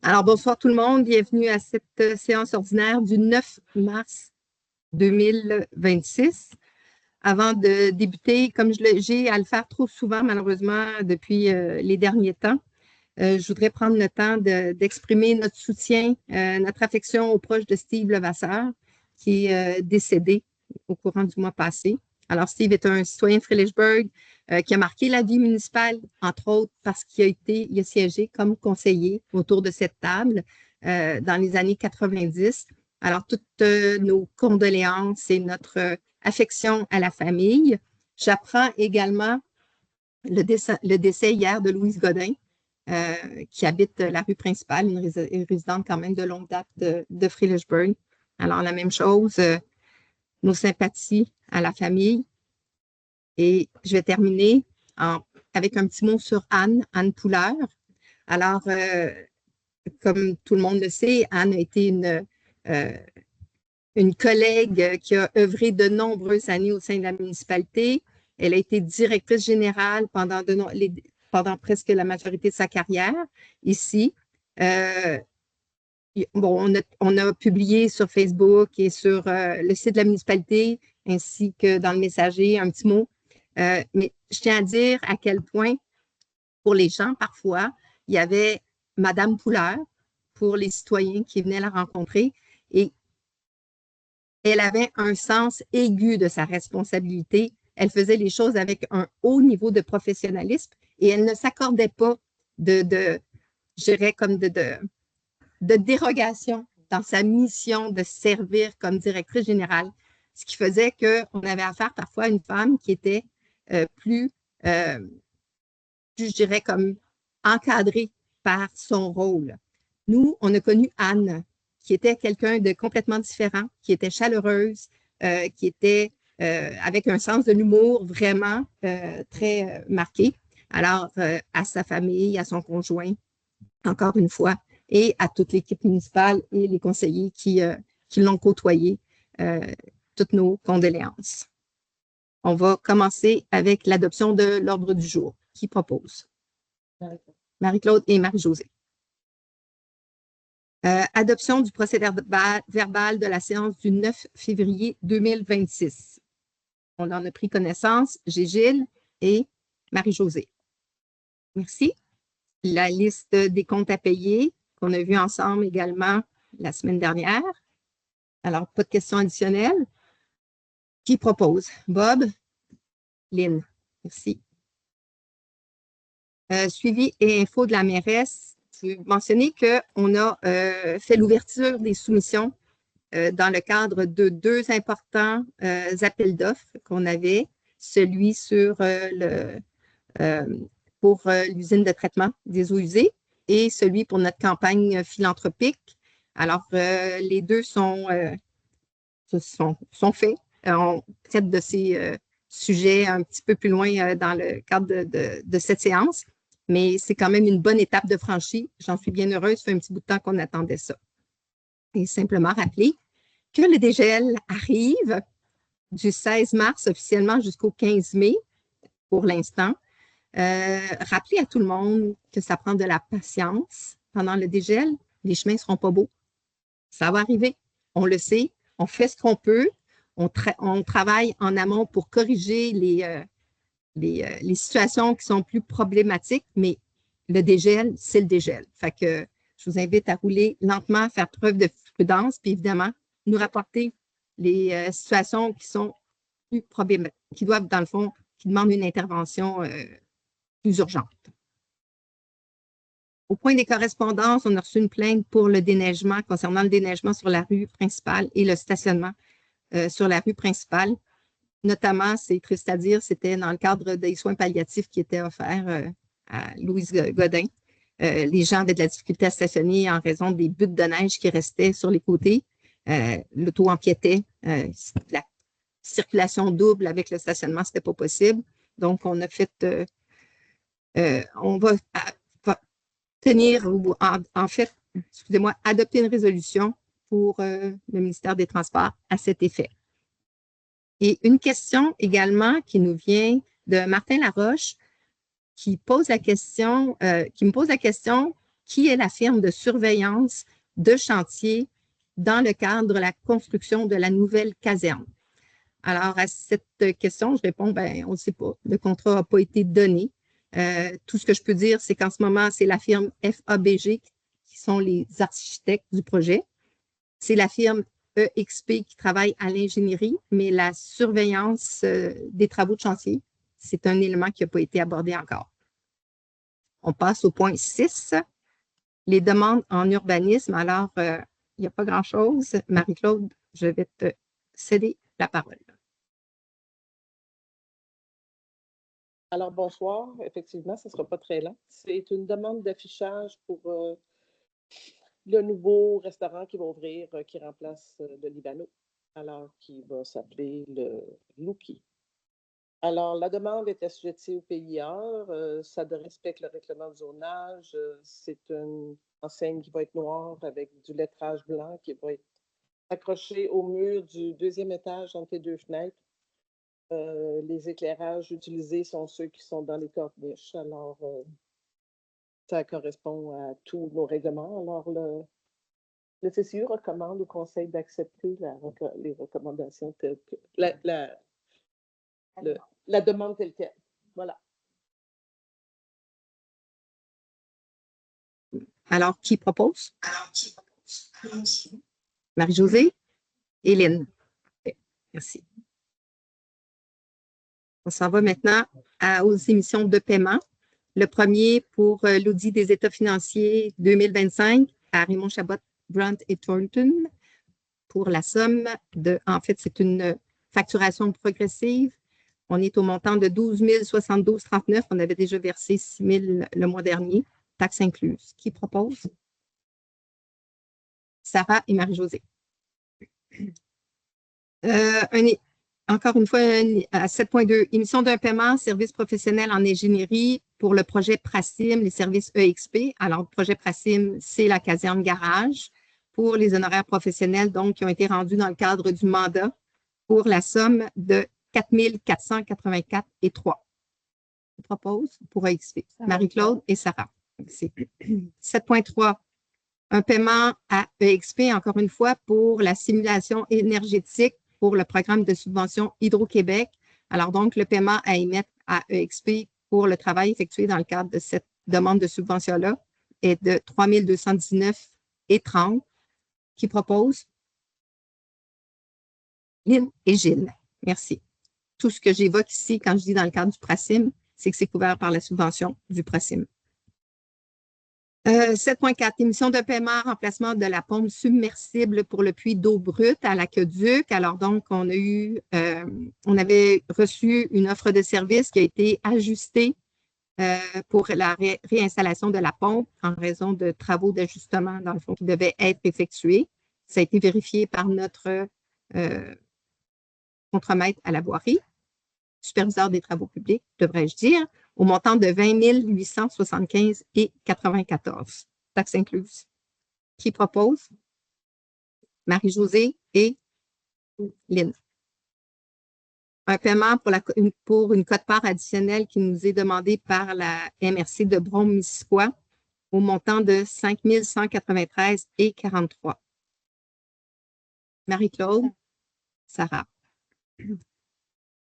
Alors, bonsoir tout le monde. Bienvenue à cette séance ordinaire du 9 mars 2026. Avant de débuter, comme j'ai à le faire trop souvent, malheureusement, depuis les derniers temps, je voudrais prendre le temps d'exprimer notre soutien, notre affection aux proches de Steve Levasseur, qui est décédé au courant du mois passé. Alors, Steve est un citoyen de Fredericksburg qui a marqué la vie municipale, entre autres parce qu'il a siégé comme conseiller autour de cette table dans les années 90. Alors, toutes nos condoléances et notre affection à la famille. J'apprends également le décès hier de Louise Godin, qui habite la rue principale, une résidente quand même de longue date de Fredericksburg. Alors, la même chose, nos sympathies à la famille. Et je vais terminer avec un petit mot sur Anne Poulard. Alors, comme tout le monde le sait, Anne a été une collègue qui a œuvré de nombreuses années au sein de la municipalité. Elle a été directrice générale pendant presque la majorité de sa carrière ici. On a publié sur Facebook et sur le site de la municipalité ainsi que dans le messager un petit mot. Mais je tiens à dire à quel point, pour les gens, parfois, il y avait Madame Poulard pour les citoyens qui venaient la rencontrer et elle avait un sens aigu de sa responsabilité. Elle faisait les choses avec un haut niveau de professionnalisme et elle ne s'accordait pas je dirais, comme de dérogation dans sa mission de servir comme directrice générale, ce qui faisait qu'on avait affaire parfois à une femme qui était plus, je dirais, comme encadrée par son rôle. Nous, on a connu Anne, qui était quelqu'un de complètement différent, qui était chaleureuse, qui était avec un sens de l'humour vraiment très marqué. Alors, à sa famille, à son conjoint, encore une fois, et à toute l'équipe municipale et les conseillers qui l'ont côtoyé, toutes nos condoléances. On va commencer avec l'adoption de l'ordre du jour. Qui propose? Marie-Claude et Marie-Josée. Adoption du procès-verbal de la séance du 9 février 2026. On en a pris connaissance. J'ai Gilles et Marie-Josée. Merci. La liste des comptes à payer qu'on a vu ensemble également la semaine dernière. Alors, pas de questions additionnelles. Qui propose? Bob? Lynn. Merci. Suivi et info de la mairesse. Je vais mentionner qu'on a fait l'ouverture des soumissions dans le cadre de deux importants appels d'offres qu'on avait. Celui pour l'usine de traitement des eaux usées et celui pour notre campagne philanthropique. Alors, les deux sont faits. On traite de ces sujets un petit peu plus loin dans le cadre de cette séance, mais c'est quand même une bonne étape de franchie. J'en suis bien heureuse. Ça fait un petit bout de temps qu'on attendait ça. Et simplement rappeler que le DGL arrive du 16 mars officiellement jusqu'au 15 mai pour l'instant. Rappeler à tout le monde que ça prend de la patience pendant le dégel. Les chemins ne seront pas beaux. Ça va arriver. On le sait. On fait ce qu'on peut. On travaille en amont pour corriger les situations qui sont plus problématiques, mais le dégel, c'est le dégel. Fait que je vous invite à rouler lentement, faire preuve de prudence, puis évidemment, nous rapporter les situations qui sont plus problématiques, qui doivent, dans le fond, qui demandent une intervention plus urgente. Au point des correspondances, on a reçu une plainte pour le déneigement, concernant le déneigement sur la rue principale et le stationnement sur la rue principale. Notamment, c'est triste à dire, c'était dans le cadre des soins palliatifs qui étaient offerts à Louise Godin. Les gens avaient de la difficulté à stationner en raison des buttes de neige qui restaient sur les côtés. L'auto empiétait. La circulation double avec le stationnement, ce n'était pas possible. Donc, on a fait... on va tenir, en fait, excusez-moi, adopter une résolution pour le ministère des Transports à cet effet. Et une question également qui nous vient de Martin Laroche, qui me pose la question, qui est la firme de surveillance de chantier dans le cadre de la construction de la nouvelle caserne? Alors, à cette question, je réponds, ben, on ne sait pas. Le contrat n'a pas été donné. Tout ce que je peux dire, c'est qu'en ce moment, c'est la firme FABG qui sont les architectes du projet. C'est la firme EXP qui travaille à l'ingénierie, mais la surveillance des travaux de chantier, c'est un élément qui n'a pas été abordé encore. On passe au point 6, les demandes en urbanisme. Alors, il n'y a pas grand-chose. Marie-Claude, je vais te céder la parole. Alors, bonsoir. Effectivement, ce ne sera pas très long. C'est une demande d'affichage pour le nouveau restaurant qui va ouvrir, qui remplace le Libano, alors qui va s'appeler le Louki. Alors, la demande est assujettie au PIR. Ça respecte le règlement de zonage. C'est une enseigne qui va être noire avec du lettrage blanc qui va être accroché au mur du deuxième étage entre les deux fenêtres. Les éclairages utilisés sont ceux qui sont dans les corniches. Alors, ça correspond à tous nos règlements. Alors, le CCU recommande au Conseil d'accepter les recommandations telles que la demande telle quelle. Voilà. Alors, qui propose? Marie-Josée? Hélène. Merci. On s'en va maintenant aux émissions de paiement. Le premier pour l'audit des états financiers 2025 à Raymond Chabot, Brant et Thornton pour la somme de, en fait, c'est une facturation progressive. On est au montant de 12 072,39. On avait déjà versé 6 000 le mois dernier, taxes incluses. Qui propose? Sarah et Marie-Josée. Encore une fois, à 7.2, émission d'un paiement, service professionnel en ingénierie pour le projet Prasim, les services EXP. Alors, le projet Prasim, c'est la caserne garage pour les honoraires professionnels, donc, qui ont été rendus dans le cadre du mandat pour la somme de 4 484,3. Je propose pour EXP. Marie-Claude et Sarah. 7.3, un paiement à EXP, encore une fois, pour la simulation énergétique pour le programme de subvention Hydro-Québec. Alors donc, le paiement à émettre à EXP pour le travail effectué dans le cadre de cette demande de subvention-là est de 3 219,30. Qui propose? Lynn et Gilles. Merci. Tout ce que j'évoque ici, quand je dis dans le cadre du Prasim, c'est que c'est couvert par la subvention du Prasim. 7.4, émission de paiement, remplacement de la pompe submersible pour le puits d'eau brute à l'aqueduc. Alors donc, on avait reçu une offre de service qui a été ajustée pour la réinstallation de la pompe en raison de travaux d'ajustement, dans le fond, qui devaient être effectués. Ça a été vérifié par notre contremaître à la voirie, superviseur des travaux publics, devrais-je dire, au montant de 20 875,94. Taxes incluses. Qui propose? Marie-Josée et Lynn. Un paiement pour une quote-part additionnelle qui nous est demandée par la MRC de Brome-Missisquoi au montant de 5 193,43. Marie-Claude, Sarah.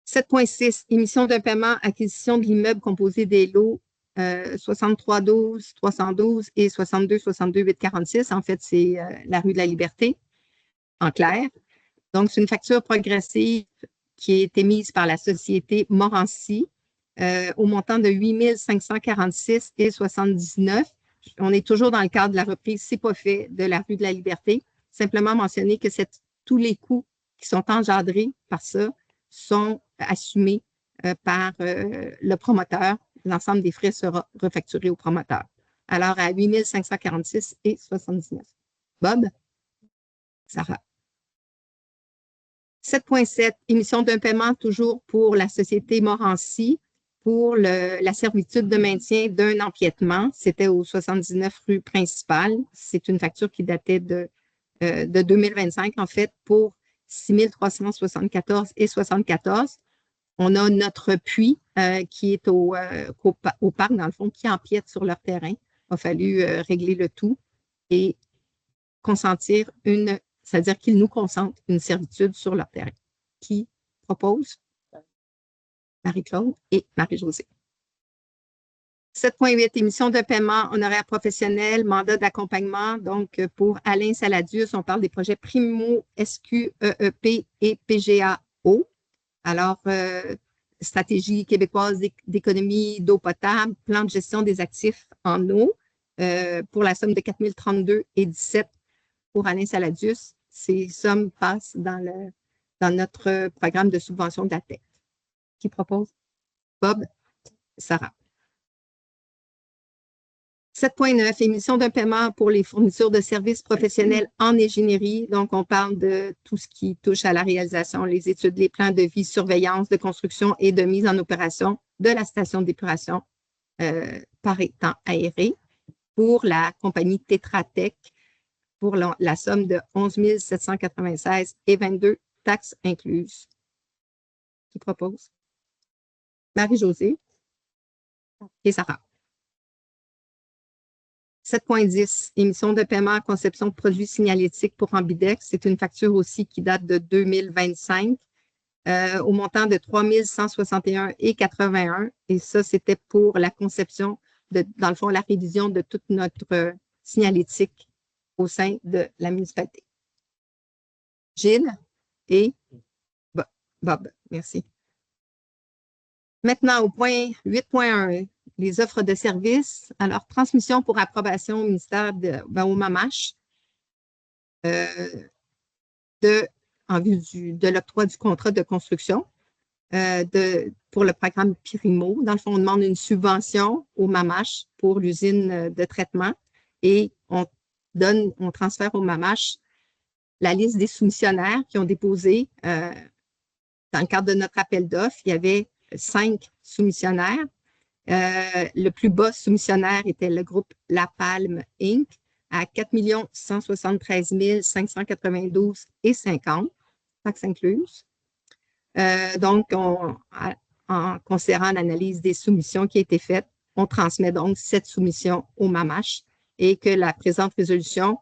7.6, émission d'un paiement, acquisition de l'immeuble composé des lots 6312, 312 et 62 62 846. En fait, c'est la rue de la Liberté, en clair. Donc, c'est une facture progressive qui a été mise par la société Morancy au montant de 8 546,79. On est toujours dans le cadre de la reprise, c'est pas fait, de la rue de la Liberté. Simplement mentionner que tous les coûts qui sont engendrés par ça sont assumés par le promoteur. L'ensemble des frais sera refacturé au promoteur. Alors, à 8 546,79. Bob? Sarah? 7.7, émission d'un paiement toujours pour la société Morancy pour la servitude de maintien d'un empiètement. C'était au 79 rue principale. C'est une facture qui datait de 2025, en fait, pour 6 374,74. On a notre puits qui est au parc, dans le fond, qui empiète sur leur terrain. a fallu régler le tout et consentir c'est-à-dire qu'ils nous consentent une servitude sur leur terrain. Qui propose? Marie-Claude et Marie-Josée. 7.8, émission de paiement honoraire professionnel, mandat d'accompagnement. Donc, pour Alain Saladius, on parle des projets Primo, SQEEP et PGAO. Alors, stratégie québécoise d'économie d'eau potable, plan de gestion des actifs en eau pour la somme de 4 032,17 pour Alain Saladius. Ces sommes passent dans notre programme de subvention de la tête. Qui propose? Bob, Sarah. 7.9, émission d'un paiement pour les fournitures de services professionnels en ingénierie. Donc, on parle de tout ce qui touche à la réalisation, les études, les plans de vie, surveillance, de construction et de mise en opération de la station d'épuration par étang aéré pour la compagnie Tetra Tech pour la somme de 11 796,22, taxes incluses. Qui propose? Marie-Josée et Sarah. 7.10, émission de paiement à conception de produits signalétiques pour Ambidex. C'est une facture aussi qui date de 2025 au montant de 3 161,81. Et ça, c'était pour la conception, dans le fond, la révision de toute notre signalétique au sein de la municipalité. Gilles et Bob, merci. Maintenant, au point 8.1, les offres de services. Alors, transmission pour approbation au ministère au MAMACH en vue de l'octroi du contrat de construction pour le programme Primo. Dans le fond, on demande une subvention au MAMACH pour l'usine de traitement et on transfère au MAMACH la liste des soumissionnaires qui ont déposé dans le cadre de notre appel d'offres. Il y avait 5 soumissionnaires. Le plus bas soumissionnaire était le groupe La Palme Inc. à 4 173 592,50, taxes incluses. Donc, en considérant l'analyse des soumissions qui a été faite, on transmet donc cette soumission au MAMACH et que la présente résolution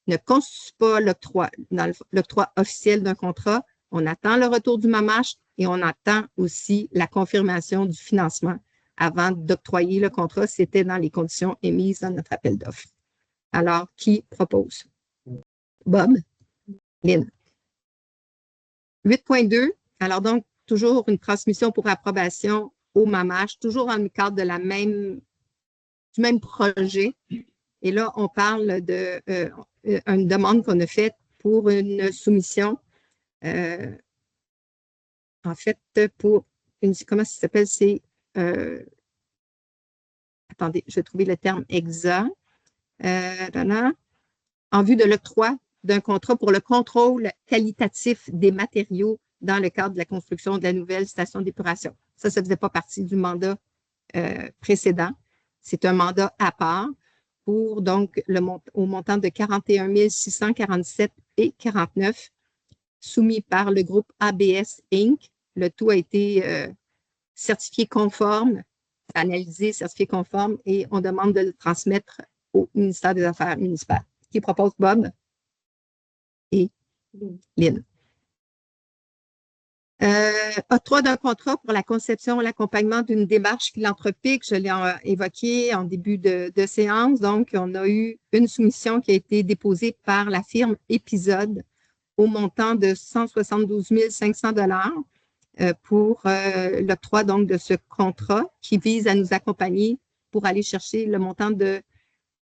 ne constitue pas l'octroi officiel d'un contrat. On attend le retour du MAMACH et on attend aussi la confirmation du financement avant d'octroyer le contrat. C'était dans les conditions émises dans notre appel d'offres. Alors, qui propose? Bob? Lynn. 8.2. Alors donc, toujours une transmission pour approbation au MAMACH, toujours dans le cadre de du même projet. Et là, on parle d'une demande qu'on a faite pour une soumission, en fait, pour comment ça s'appelle? C'est, attendez, je vais trouver le terme exact. En vue de l'octroi d'un contrat pour le contrôle qualitatif des matériaux dans le cadre de la construction de la nouvelle station d'épuration. Ça ne faisait pas partie du mandat précédent. C'est un mandat à part pour donc au montant de 41 647,49 soumis par le groupe ABS Inc. Le tout a été certifié conforme, analysé, certifié conforme et on demande de le transmettre au ministère des Affaires municipales. Qui propose Bob et Lynn. Octroi d'un contrat pour la conception et l'accompagnement d'une démarche philanthropique. Je l'ai évoqué en début de séance. Donc, on a eu une soumission qui a été déposée par la firme Épisode au montant de 172 500 $ pour l'octroi donc de ce contrat qui vise à nous accompagner pour aller chercher le montant dans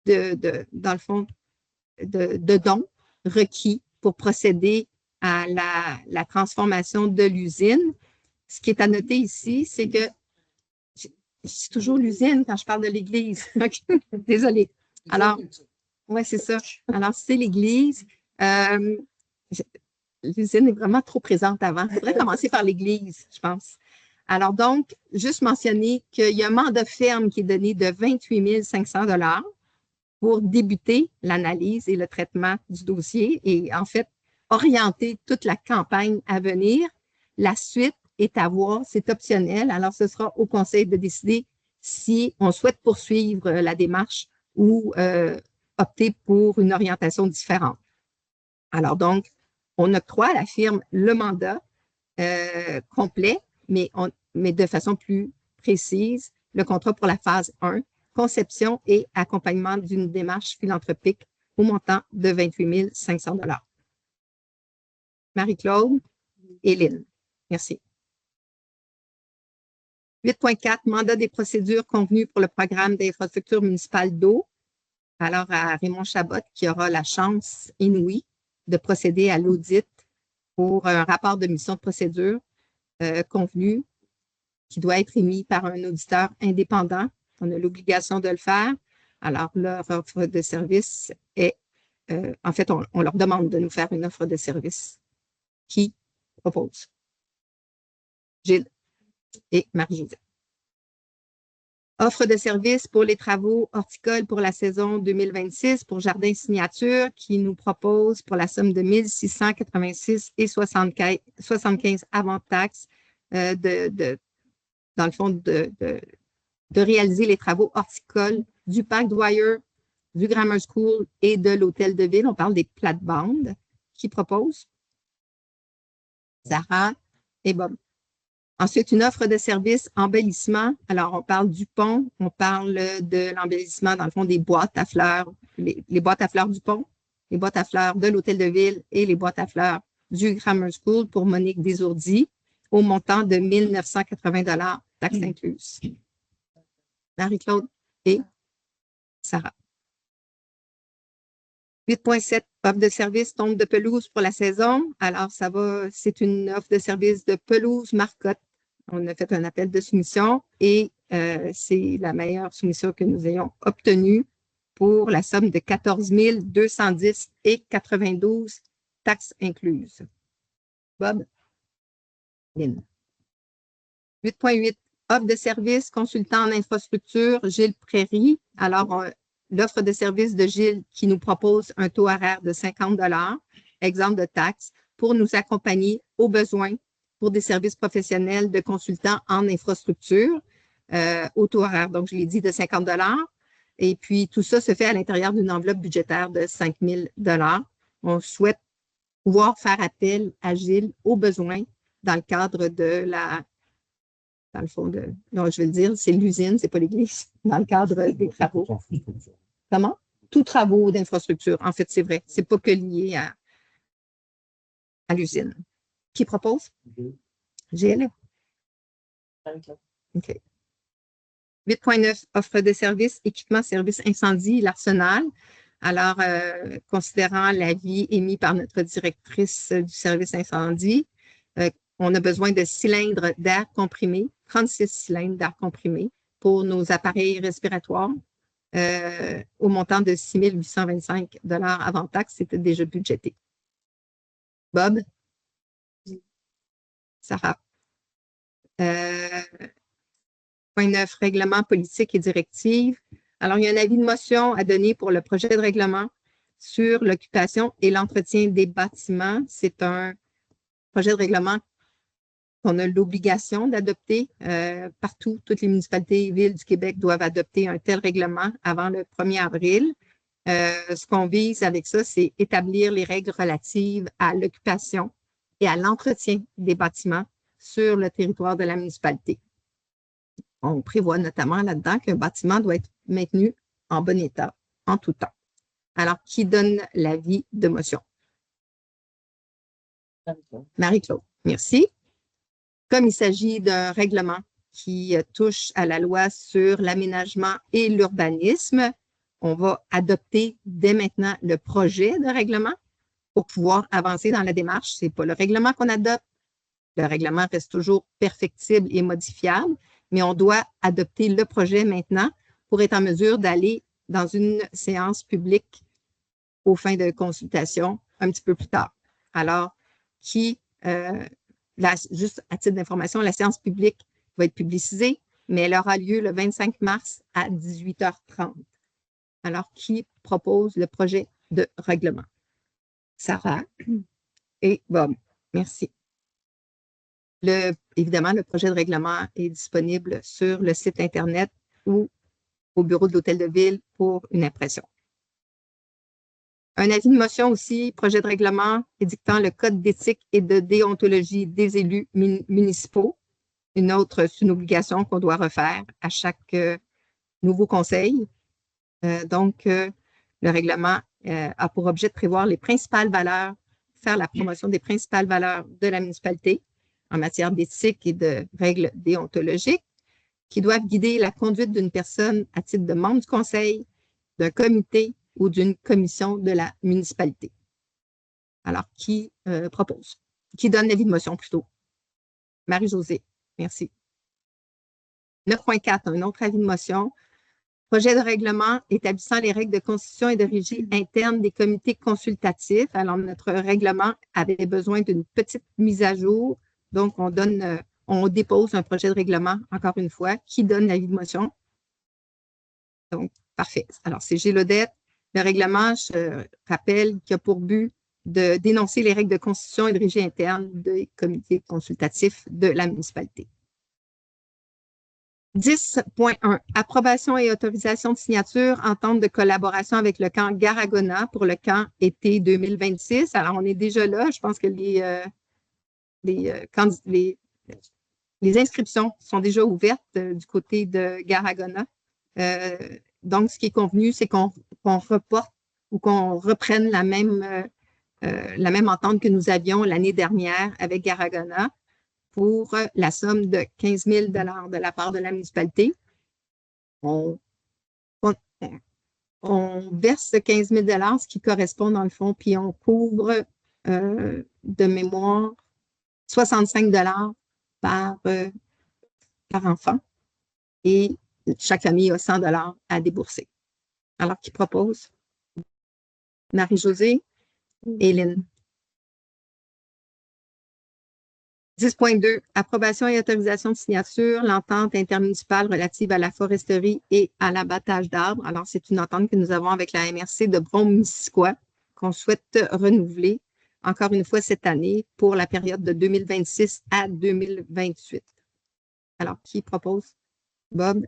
le fond, de dons requis pour procéder à la transformation de l'usine. Ce qui est à noter ici, c'est que c'est toujours l'usine quand je parle de l'église. Désolée. Alors, oui, c'est ça. Alors, c'est l'église. L'usine est vraiment trop présente avant. Il faudrait commencer par l'église, je pense. Alors donc, juste mentionner qu'il y a un mandat ferme qui est donné de 28 500 $ pour débuter l'analyse et le traitement du dossier et en fait, orienter toute la campagne à venir. La suite est à voir, c'est optionnel. Alors, ce sera au conseil de décider si on souhaite poursuivre la démarche ou opter pour une orientation différente. Alors donc, on octroie à la firme le mandat complet, mais de façon plus précise, le contrat pour la phase 1, conception et accompagnement d'une démarche philanthropique au montant de 28 500 $. Marie-Claude et Lynn. Merci. 8.4, mandat des procédures convenues pour le programme d'infrastructure municipale d'eau. Alors, à Raymond Chabot, qui aura la chance inouïe de procéder à l'audit pour un rapport de mission de procédure convenu qui doit être émis par un auditeur indépendant. On a l'obligation de le faire. Alors, leur offre de service est, en fait, on leur demande de nous faire une offre de service. Qui propose? Gilles et Marie-Josée. Offre de service pour les travaux horticoles pour la saison 2026 pour Jardin Signature qui nous propose pour la somme de 1 686 et 75 avant taxes dans le fond de réaliser les travaux horticoles du parc Dwyer, du Grammar School et de l'Hôtel de Ville. On parle des plates-bandes qui proposent. Sarah et Bob. Ensuite, une offre de service embellissement. Alors, on parle du pont, on parle de l'embellissement, dans le fond, des boîtes à fleurs, les boîtes à fleurs du pont, les boîtes à fleurs de l'Hôtel de Ville et les boîtes à fleurs du Grammar School pour Monique Desourdis au montant de 1 980 $, taxes incluses. Marie-Claude et Sarah. 8.7, offre de service tombe de pelouse pour la saison. Alors, c'est une offre de service de pelouse Marcotte. On a fait un appel de soumission et c'est la meilleure soumission que nous ayons obtenue pour la somme de 14 210 et 92 taxes incluses. Bob? Lynn. 8.8, offre de service consultant en infrastructure, Gilles Prairie. Alors, l'offre de service de Gilles qui nous propose un taux horaire de 50 $, exemple de taxes, pour nous accompagner aux besoins pour des services professionnels de consultants en infrastructure, au taux horaire, donc je l'ai dit, de 50 $. Et puis, tout ça se fait à l'intérieur d'une enveloppe budgétaire de 5 000 $. On souhaite pouvoir faire appel à Gilles aux besoins dans le cadre de dans le fond non, je vais le dire, c'est l'usine, c'est pas l'église, dans le cadre des travaux. Comment? Tous travaux d'infrastructure. En fait, c'est vrai. C'est pas que lié à l'usine. Qui propose? Gilles. OK. 8.9, offre de services, équipement, service incendie, l'arsenal. Alors, considérant l'avis émis par notre directrice du service incendie, on a besoin de cylindres d'air comprimé, 36 cylindres d'air comprimé pour nos appareils respiratoires au montant de 6 825 $ avant taxe. C'était déjà budgété. Bob? Sarah? 9, règlement politique et directive. Alors, il y a un avis de motion à donner pour le projet de règlement sur l'occupation et l'entretien des bâtiments. C'est un projet de règlement qu'on a l'obligation d'adopter partout. Toutes les municipalités et villes du Québec doivent adopter un tel règlement avant le 1er avril. Ce qu'on vise avec ça, c'est établir les règles relatives à l'occupation et à l'entretien des bâtiments sur le territoire de la municipalité. On prévoit notamment là-dedans qu'un bâtiment doit être maintenu en bon état en tout temps. Alors, qui donne l'avis de motion? Marie-Claude. Merci. Comme il s'agit d'un règlement qui touche à la loi sur l'aménagement et l'urbanisme, on va adopter dès maintenant le projet de règlement pour pouvoir avancer dans la démarche. Ce n'est pas le règlement qu'on adopte. Le règlement reste toujours perfectible et modifiable, mais on doit adopter le projet maintenant pour être en mesure d'aller dans une séance publique aux fins de consultation un petit peu plus tard. Alors, juste à titre d'information, la séance publique va être publicisée, mais elle aura lieu le 25 mars à 18h30. Alors, qui propose le projet de règlement? Sarah et Bob. Merci. Évidemment, le projet de règlement est disponible sur le site Internet ou au bureau de l'Hôtel de Ville pour une impression. Un avis de motion aussi, projet de règlement édictant le code d'éthique et de déontologie des élus municipaux. C'est une obligation qu'on doit refaire à chaque nouveau conseil. Le règlement a pour objet de prévoir les principales valeurs, faire la promotion des principales valeurs de la municipalité en matière d'éthique et de règles déontologiques qui doivent guider la conduite d'une personne à titre de membre du conseil, d'un comité ou d'une commission de la municipalité. Alors, qui propose? Qui donne l'avis de motion plutôt? Marie-Josée, merci. 9.4, un autre avis de motion. Projet de règlement établissant les règles de constitution et de régie interne des comités consultatifs. Alors, notre règlement avait besoin d'une petite mise à jour. Donc, on dépose un projet de règlement, encore une fois, qui donne l'avis de motion. Donc, parfait. Alors, c'est Gilles Audette. Le règlement, je rappelle, qui a pour but de dénoncer les règles de constitution et de régie interne des comités consultatifs de la municipalité. 10.1. Approbation et autorisation de signature, entente de collaboration avec le camp Garagona pour le camp été 2026. Alors, on est déjà là. Je pense que les inscriptions sont déjà ouvertes du côté de Garagona. Donc, ce qui est convenu, c'est qu'on reporte ou qu'on reprenne la même entente que nous avions l'année dernière avec Garagona pour la somme de 15 000 de la part de la municipalité. On verse 15 000 ce qui correspond dans le fond, puis on couvre de mémoire 65 par enfant et chaque famille a 100 à débourser. Alors, qui propose? Marie-Josée, Hélène. 10.2. Approbation et autorisation de signature, l'entente intermunicipale relative à la foresterie et à l'abattage d'arbres. Alors, c'est une entente que nous avons avec la MRC de Brome-Missisquoi qu'on souhaite renouveler encore une fois cette année pour la période de 2026 à 2028. Alors, qui propose? Bob?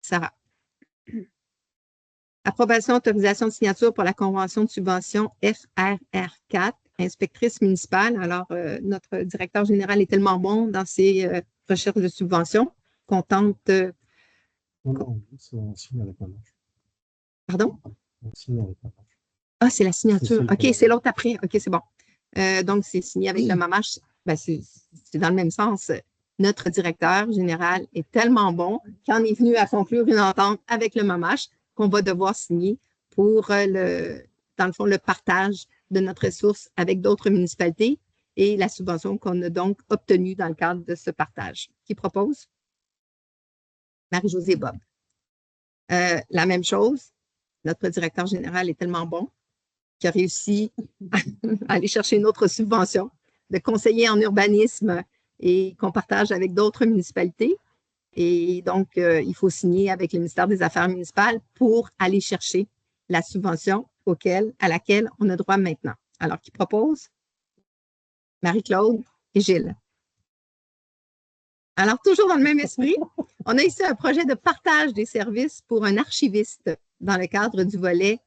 Sarah. Approbation, autorisation de signature pour la convention de subvention FRR4, inspectrice municipale. Alors, notre directeur général est tellement bon dans ses recherches de subventions qu'on tente… Non, on signe avec la marche. Pardon? On signe avec la marche. Ah, c'est la signature. OK, c'est l'autre après. OK, c'est bon. Donc, c'est signé avec le MAMACH. Ben, c'est dans le même sens. Notre directeur général est tellement bon qu'il en est venu à conclure une entente avec le MAMACH qu'on va devoir signer pour, dans le fond, le partage de notre ressource avec d'autres municipalités et la subvention qu'on a donc obtenue dans le cadre de ce partage. Qui propose? Marie-Josée Bob. La même chose, notre directeur général est tellement bon qu'il a réussi à aller chercher une autre subvention de conseiller en urbanisme et qu'on partage avec d'autres municipalités. Et donc, il faut signer avec le ministère des Affaires municipales pour aller chercher la subvention à laquelle on a droit maintenant. Alors, qui propose? Marie-Claude et Gilles. Alors, toujours dans le même esprit, on a ici un projet de partage des services pour un archiviste dans le cadre du volet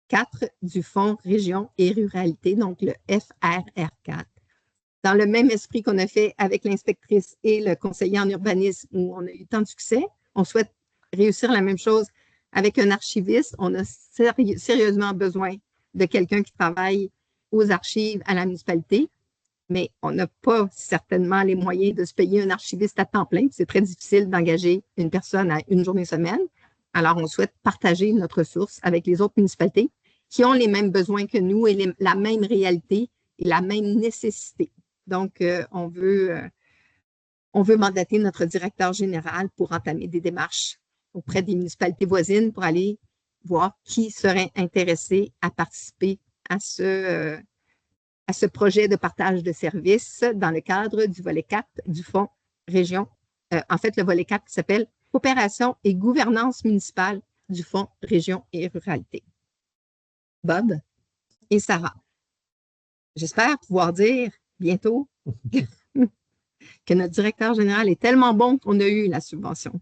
4 du Fonds Région et Ruralité, donc le FRR4. Dans le même esprit qu'on a fait avec l'inspectrice et le conseiller en urbanisme où on a eu tant de succès, on souhaite réussir la même chose avec un archiviste. On a sérieusement besoin de quelqu'un qui travaille aux archives à la municipalité, mais on n'a pas certainement les moyens de se payer un archiviste à temps plein. C'est très difficile d'engager une personne à une journée semaine. Alors, on souhaite partager notre ressource avec les autres municipalités qui ont les mêmes besoins que nous et la même réalité et la même nécessité. Donc, on veut mandater notre directeur général pour entamer des démarches auprès des municipalités voisines pour aller voir qui serait intéressé à participer à ce projet de partage de services dans le cadre du volet 4 du Fonds Région. En fait, le volet 4 qui s'appelle Coopération et gouvernance municipale du Fonds Région et Ruralité. Bob et Sarah. J'espère pouvoir dire bientôt que notre directeur général est tellement bon qu'on a eu la subvention.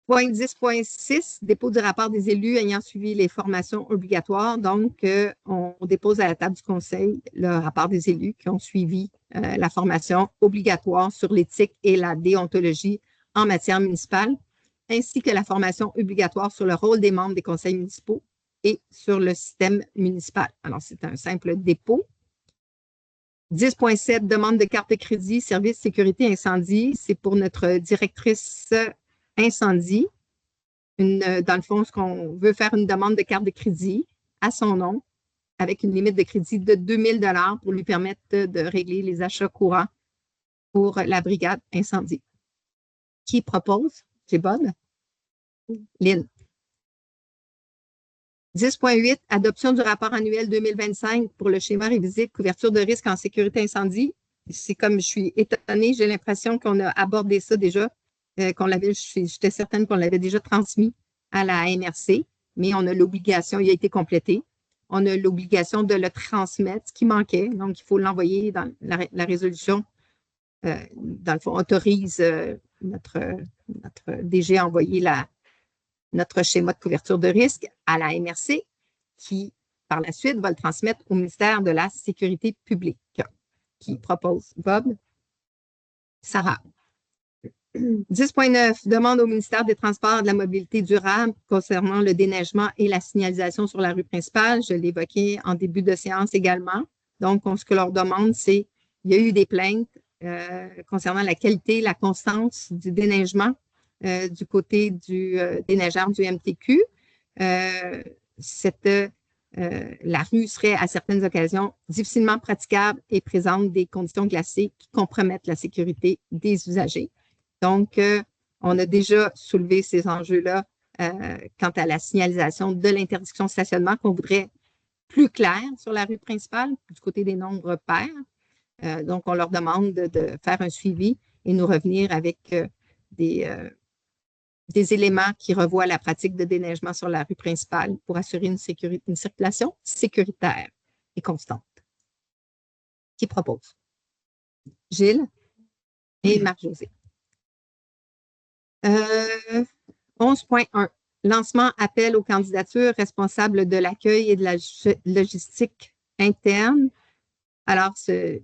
Point 10.6, dépôt du rapport des élus ayant suivi les formations obligatoires. Donc, on dépose à la table du conseil le rapport des élus qui ont suivi la formation obligatoire sur l'éthique et la déontologie en matière municipale, ainsi que la formation obligatoire sur le rôle des membres des conseils municipaux et sur le système municipal. Alors, c'est un simple dépôt. 10.7, demande de carte de crédit, service sécurité incendie. C'est pour notre directrice incendie. Dans le fond, ce qu'on veut faire une demande de carte de crédit à son nom avec une limite de crédit de 2 000 $ pour lui permettre de régler les achats courants pour la brigade incendie. Qui propose? C'est bonne? Lynn. 10.8, adoption du rapport annuel 2025 pour le schéma révisé de couverture de risque en sécurité incendie. C'est comme je suis étonnée, j'ai l'impression qu'on a abordé ça déjà, j'étais certaine qu'on l'avait déjà transmis à la MRC, mais on a l'obligation, il a été complété. On a l'obligation de le transmettre, ce qui manquait. Donc, il faut l'envoyer dans la résolution. Dans le fond, autorise notre DG à envoyer notre schéma de couverture de risque à la MRC, qui, par la suite, va le transmettre au ministère de la Sécurité publique, qui propose Bob. Sarah. 10.9, demande au ministère des Transports et de la Mobilité durable concernant le déneigement et la signalisation sur la rue principale. Je l'ai évoqué en début de séance également. Donc, ce que leur demande, c'est, il y a eu des plaintes concernant la qualité, la constance du déneigement du côté du déneigeur du MTQ. La rue serait à certaines occasions difficilement praticable et présente des conditions glacées qui compromettent la sécurité des usagers. Donc, on a déjà soulevé ces enjeux-là quant à la signalisation de l'interdiction de stationnement qu'on voudrait plus clair sur la rue principale du côté des nombres pairs. Donc, on leur demande de faire un suivi et nous revenir avec des éléments qui revoient la pratique de déneigement sur la rue principale pour assurer une circulation sécuritaire et constante. Qui propose? Gilles et Marc-Josée. 11.1. Lancement appel aux candidatures responsables de l'accueil et de la logistique interne. Alors, je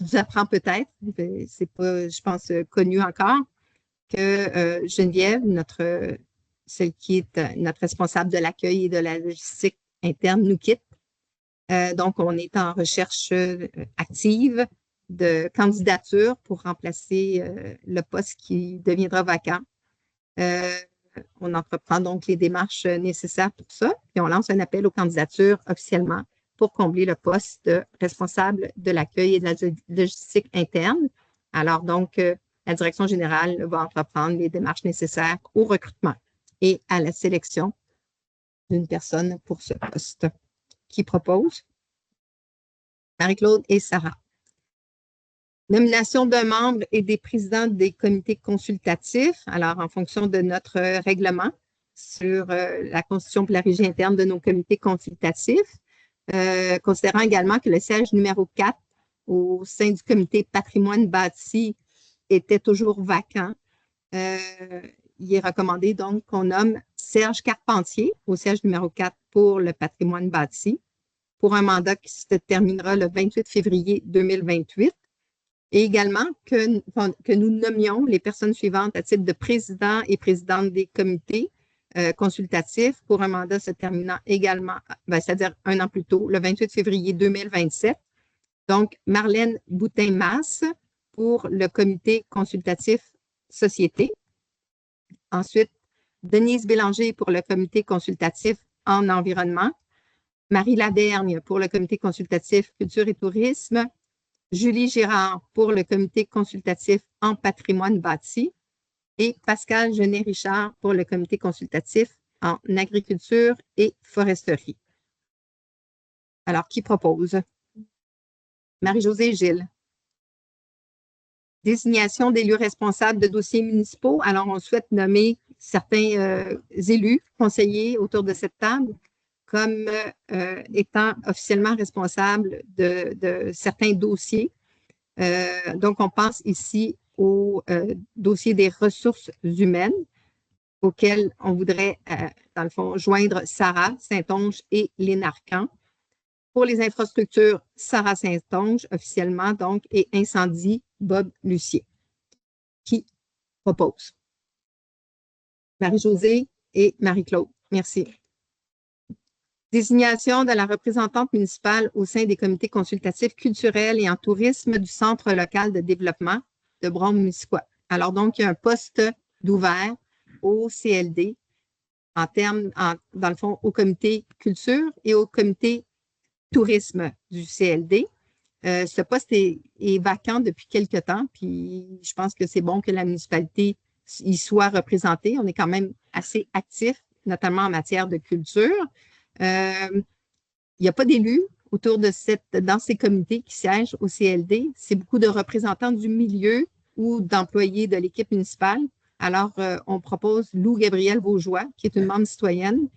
vous apprends peut-être, c'est pas, je pense, connu encore, que Geneviève, celle qui est notre responsable de l'accueil et de la logistique interne, nous quitte. Donc, on est en recherche active de candidature pour remplacer le poste qui deviendra vacant. On entreprend donc les démarches nécessaires pour ça, puis on lance un appel aux candidatures officiellement pour combler le poste de responsable de l'accueil et de la logistique interne. Alors donc, la direction générale va entreprendre les démarches nécessaires au recrutement et à la sélection d'une personne pour ce poste. Qui propose? Marie-Claude et Sarah. Nomination d'un membre et des présidents des comités consultatifs. Alors, en fonction de notre règlement sur la constitution et la régie interne de nos comités consultatifs, considérant également que le siège numéro 4 au sein du comité patrimoine bâti était toujours vacant, il est recommandé donc qu'on nomme Serge Carpentier au siège numéro 4 pour le patrimoine bâti, pour un mandat qui se terminera le 28 février 2028. Et également que nous nommions les personnes suivantes à titre de président et présidente des comités consultatifs pour un mandat se terminant également, c'est-à-dire un an plus tôt, le 28 février 2027. Donc, Marlène Boutin-Masse pour le comité consultatif Société. Ensuite, Denise Bélanger pour le comité consultatif en environnement. Marie Lavergne pour le comité consultatif Culture et Tourisme. Julie Girard pour le comité consultatif en patrimoine bâti et Pascal Genet-Richard pour le comité consultatif en agriculture et foresterie. Alors, qui propose? Marie-Josée et Gilles. Désignation d'élus responsables de dossiers municipaux. Alors, on souhaite nommer certains élus, conseillers autour de cette table comme étant officiellement responsables de certains dossiers. Donc, on pense ici au dossier des ressources humaines, auquel on voudrait, dans le fond, joindre Sarah Saint-Onge et Lynn Arcan. Pour les infrastructures, Sarah Saint-Onge, officiellement, donc, et incendie, Bob Lucier. Qui propose? Marie-Josée et Marie-Claude. Merci. Désignation de la représentante municipale au sein des comités consultatifs culturels et en tourisme du Centre local de développement de Brome-Munisquois. Alors, donc, il y a un poste d'ouvert au CLD dans le fond, au comité culture et au comité tourisme du CLD. Ce poste est vacant depuis quelque temps, puis je pense que c'est bon que la municipalité y soit représentée. On est quand même assez actif, notamment en matière de culture. Il n'y a pas d'élus autour dans ces comités qui siègent au CLD. C'est beaucoup de représentants du milieu ou d'employés de l'équipe municipale. Alors, on propose Lou Gabrielle Vaugeois, qui est une membre citoyenne,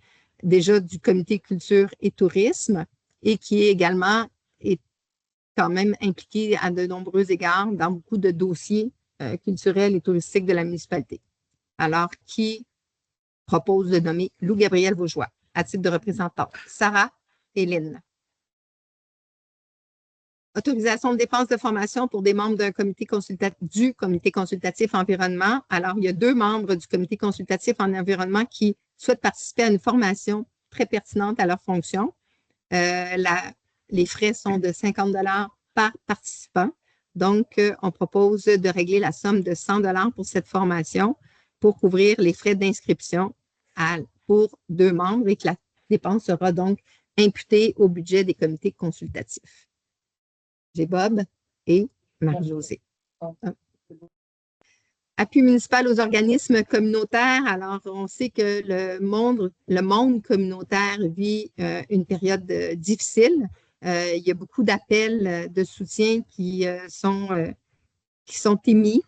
déjà du comité culture et tourisme, et qui est également quand même impliquée à de nombreux égards dans beaucoup de dossiers culturels et touristiques de la municipalité. Alors, qui propose de nommer Lou Gabrielle Vaugeois à titre de représentante? Sarah et Lynn. Autorisation de dépenses de formation pour des membres du comité consultatif environnement. Alors, il y a 2 membres du comité consultatif en environnement qui souhaitent participer à une formation très pertinente à leur fonction. Les frais sont de 50 $ par participant. Donc, on propose de régler la somme de 100 $ pour cette formation pour couvrir les frais d'inscription pour 2 membres et que la dépense sera donc imputée au budget des comités consultatifs. J'ai Bob et Marie-Josée. Appui municipal aux organismes communautaires. Alors, on sait que le monde communautaire vit une période difficile. Il y a beaucoup d'appels de soutien qui sont émis.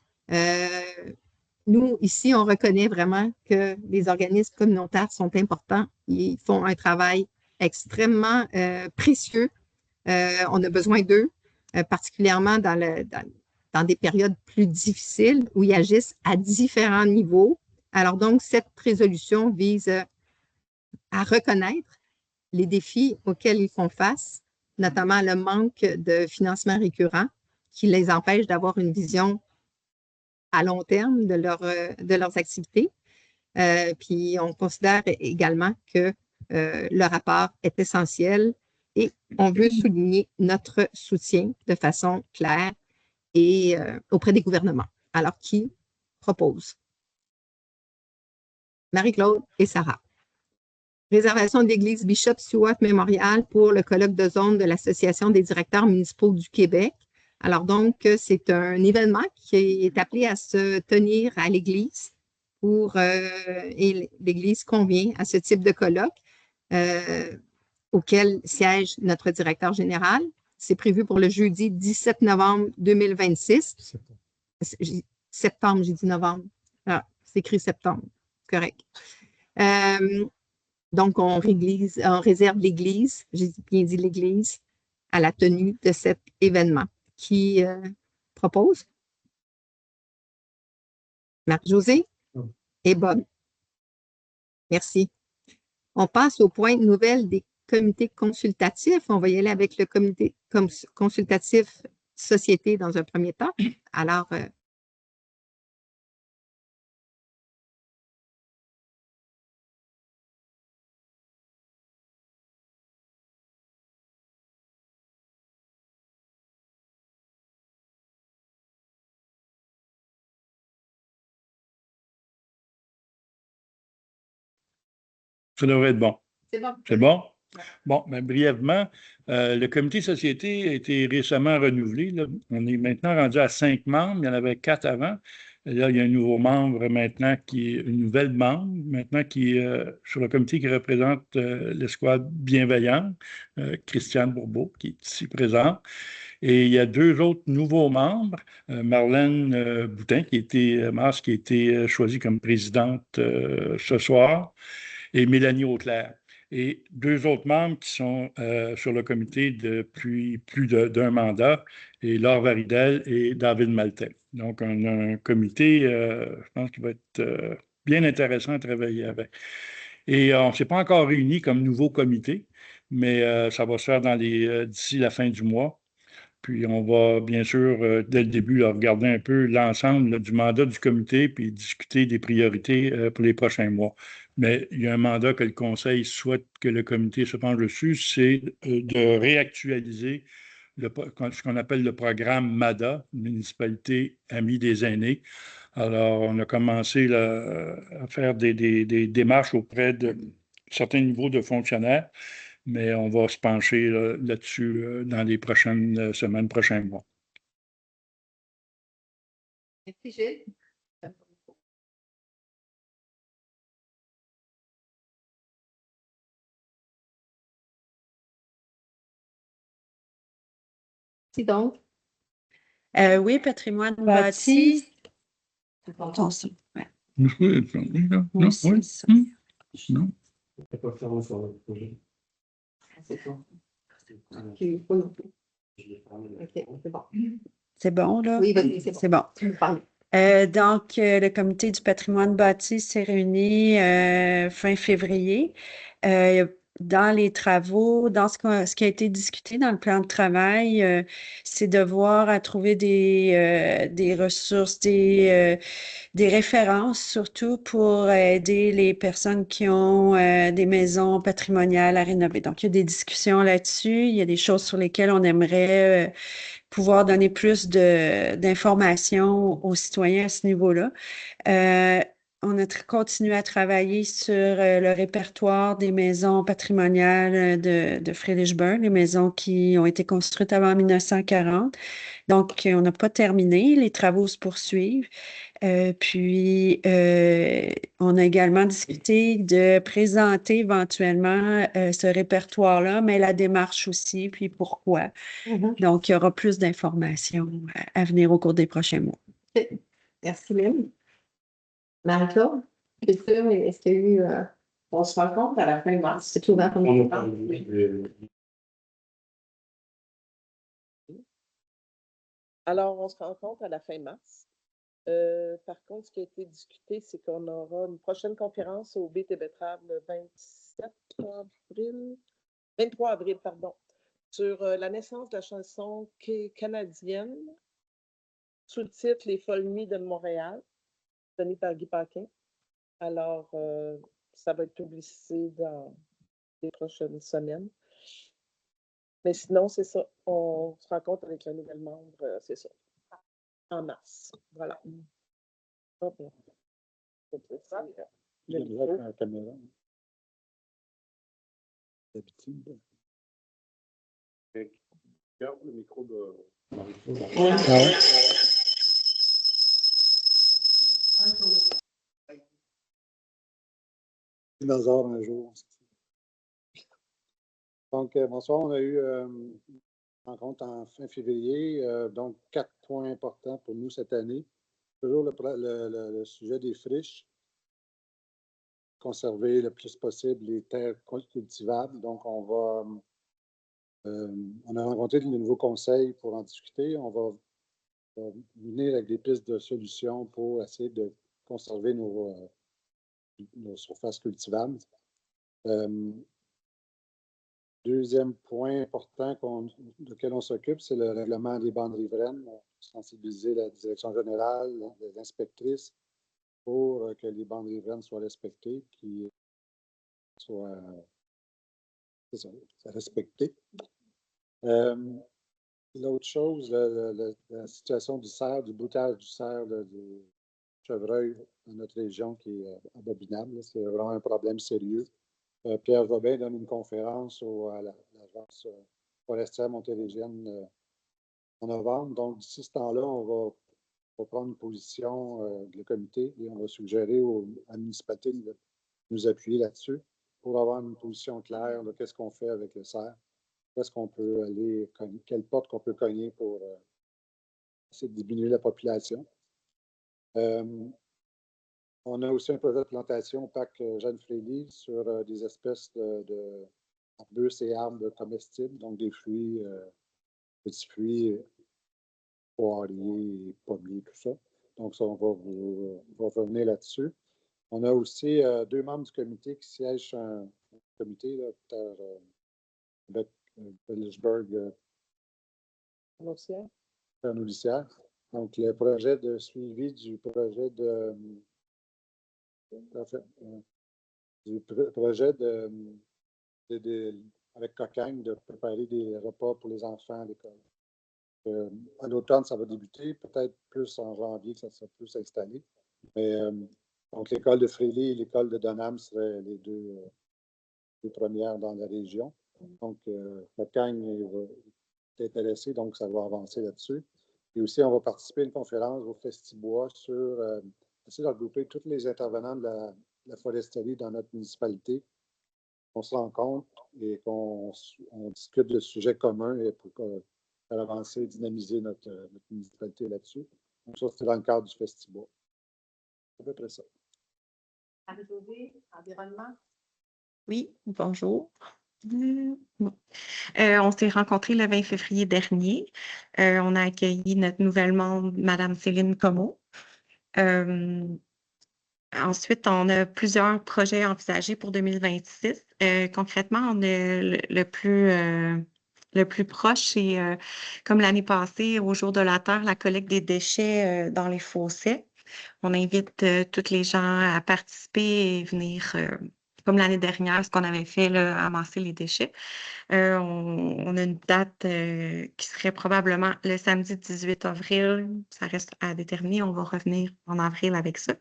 Nous, ici, on reconnaît vraiment que les organismes communautaires sont importants. Ils font un travail extrêmement précieux. On a besoin d'eux. Particulièrement dans des périodes plus difficiles où ils agissent à différents niveaux. Alors donc, cette résolution vise à reconnaître les défis auxquels ils font face, notamment le manque de financement récurrent qui les empêche d'avoir une vision à long terme de leurs activités. Puis on considère également que le rapport est essentiel et on veut souligner notre soutien de façon claire et auprès des gouvernements. Alors, qui propose? Marie-Claude et Sarah. Réservation de l'église Bishop Stewart Memorial pour le colloque de zone de l'Association des directeurs municipaux du Québec. Alors donc, c'est un événement qui est appelé à se tenir à l'église et l'église convient à ce type de colloque. Auquel siège notre directeur général. C'est prévu pour le jeudi 17 novembre 2026. Septembre, j'ai dit novembre. Ah, c'est écrit septembre. Correct. Donc, on réserve l'église, j'ai bien dit l'église, à la tenue de cet événement. Qui propose? Marie-Josée et Bob. Merci. On passe au point de nouvelle des comités consultatifs. On va y aller avec le comité consultatif société dans un premier temps. Alors, ça devrait être bon. c'est bon. C'est bon? Bon, ben, brièvement, le comité société a été récemment renouvelé. Là. On est maintenant rendu à 5 membres. Il y en avait 4 avant. Et là, il y a un nouveau membre maintenant une nouvelle membre maintenant qui est sur le comité qui représente l'escouade bienveillante, Christiane Bourbeau, qui est ici présente. Et il y a 2 autres nouveaux membres, Marlène Boutin, qui a été choisie comme présidente ce soir, et Mélanie Auclair. Et 2 autres membres qui sont sur le comité depuis plus d'un mandat, et Laure Varidel et David Maltais. Donc, on a un comité, je pense, qui va être bien intéressant à travailler avec. Et on ne s'est pas encore réunis comme nouveau comité, mais ça va se faire d'ici la fin du mois. Puis on va bien sûr, dès le début, là, regarder un peu l'ensemble là, du mandat du comité, puis discuter des priorités pour les prochains mois. Mais il y a un mandat que le Conseil souhaite que le comité se penche dessus, c'est de réactualiser ce qu'on appelle le programme MADA, Municipalité Amie des aînés. Alors, on a commencé là, à faire des démarches auprès de certains niveaux de fonctionnaires, mais on va se pencher là-dessus dans les prochaines semaines, prochains mois. Merci, Gilles. Merci donc. Oui, patrimoine bâti. C'est important, ça. Ouais. Non, c'est oui. ça. Non. C'est pas faire sur le projet. C'est bon. Ok, OK, c'est bon. C'est bon, là? Oui, vas-y, c'est bon. C'est bon. Tu me parles. Donc, le comité du patrimoine bâti s'est réuni fin février. Dans les travaux, dans ce qui a été discuté dans le plan de travail, c'est de voir à trouver des ressources, des références surtout pour aider les personnes qui ont des maisons patrimoniales à rénover. Donc, il y a des discussions là-dessus. Il y a des choses sur lesquelles on aimerait pouvoir donner plus d'informations aux citoyens à ce niveau-là. On a continué à travailler sur le répertoire des maisons patrimoniales de Fredericksburg, les maisons qui ont été construites avant 1940. Donc, on n'a pas terminé, les travaux se poursuivent. Puis, on a également discuté de présenter éventuellement ce répertoire-là, mais la démarche aussi, puis pourquoi. Donc, il y aura plus d'informations à venir au cours des prochains mois. OK. Merci, Lynn. Marie-Claude, culture, est-ce qu'il y a eu... On se rencontre à la fin mars. c'est ouvert pour On nous? a parlé de- Alors, on se rencontre à la fin mars. Par contre, ce qui a été discuté, c'est qu'on aura une prochaine conférence au BT Betrave le 23 avril, pardon, sur la naissance de la chanson canadienne, sous le titre Les Folles Nuits de Montréal, donné par Guy Paquin. Alors, ça va être publicisé dans les prochaines semaines. Mais sinon, c'est ça. On se rencontre avec la nouvelle membre, c'est ça, en mars. Voilà. Oh, bien. C'est ça. J'ai Le besoin micro. de la caméra. D'habitude. Garde le micro de dinosaure un jour. Donc, bonsoir, on a eu une rencontre en fin février, donc 4 points importants pour nous cette année. Toujours le sujet des friches, conserver le plus possible les terres cultivables. Donc, on a rencontré de nouveaux conseils pour en discuter. On va venir avec des pistes de solutions pour essayer de conserver nos surfaces cultivables. Deuxième point important duquel on s'occupe, c'est le règlement des bandes riveraines. Sensibiliser la direction générale, les inspectrices pour que les bandes riveraines soient respectées, qui soient respectées. L'autre chose, la situation du cerf, du boutage du cerf, du chevreuil dans notre région qui est abominable. C'est vraiment un problème sérieux. Pierre Jobin donne une conférence à l'Agence forestière montérégienne en novembre. Donc, d'ici ce temps-là, on va prendre une position du comité et on va suggérer à la municipalité de nous appuyer là-dessus pour avoir une position claire de qu'est-ce qu'on fait avec le cerf, où est-ce qu'on peut aller, quelle porte qu'on peut cogner pour essayer de diminuer la population. On a aussi un projet de plantation au parc Jeanne-Frély sur des espèces d'arbustes et arbres comestibles, donc des fruits, petits fruits poiriers, pommiers, tout ça. Donc, ça, on va revenir là-dessus. On a aussi 2 membres du comité qui siègent sur un comité, là, avec Bellisburg, Nourricière. Donc, le projet de suivi du projet avec Cocagne de préparer des repas pour les enfants à l'école. À l'automne, ça va débuter, peut-être plus en janvier que ça sera plus installé. Mais donc, l'école de Frély et l'école de Donham seraient les deux premières dans la région. Donc, Cocagne est intéressé, donc ça va avancer là-dessus. Et aussi, on va participer à une conférence au Festibois sur essayer de regrouper tous les intervenants de la foresterie dans notre municipalité. On se rencontre et qu'on discute de sujets communs et pour faire avancer et dynamiser notre municipalité là-dessus. Donc, ça, c'est dans le cadre du Festibois. C'est à peu près ça. Marie-Josée, environnement. Oui, bonjour. On s'est rencontrés le 20 février dernier. On a accueilli notre nouvelle membre, Mme Céline Comeau. Ensuite, on a plusieurs projets envisagés pour 2026. Concrètement, on a le plus proche, c'est comme l'année passée, au jour de la Terre, la collecte des déchets dans les fossés. On invite tous les gens à participer et venir, comme l'année dernière, ce qu'on avait fait, là, amasser les déchets. On a une date qui serait probablement le samedi 18 avril. Ça reste à déterminer. On va revenir en avril avec ça.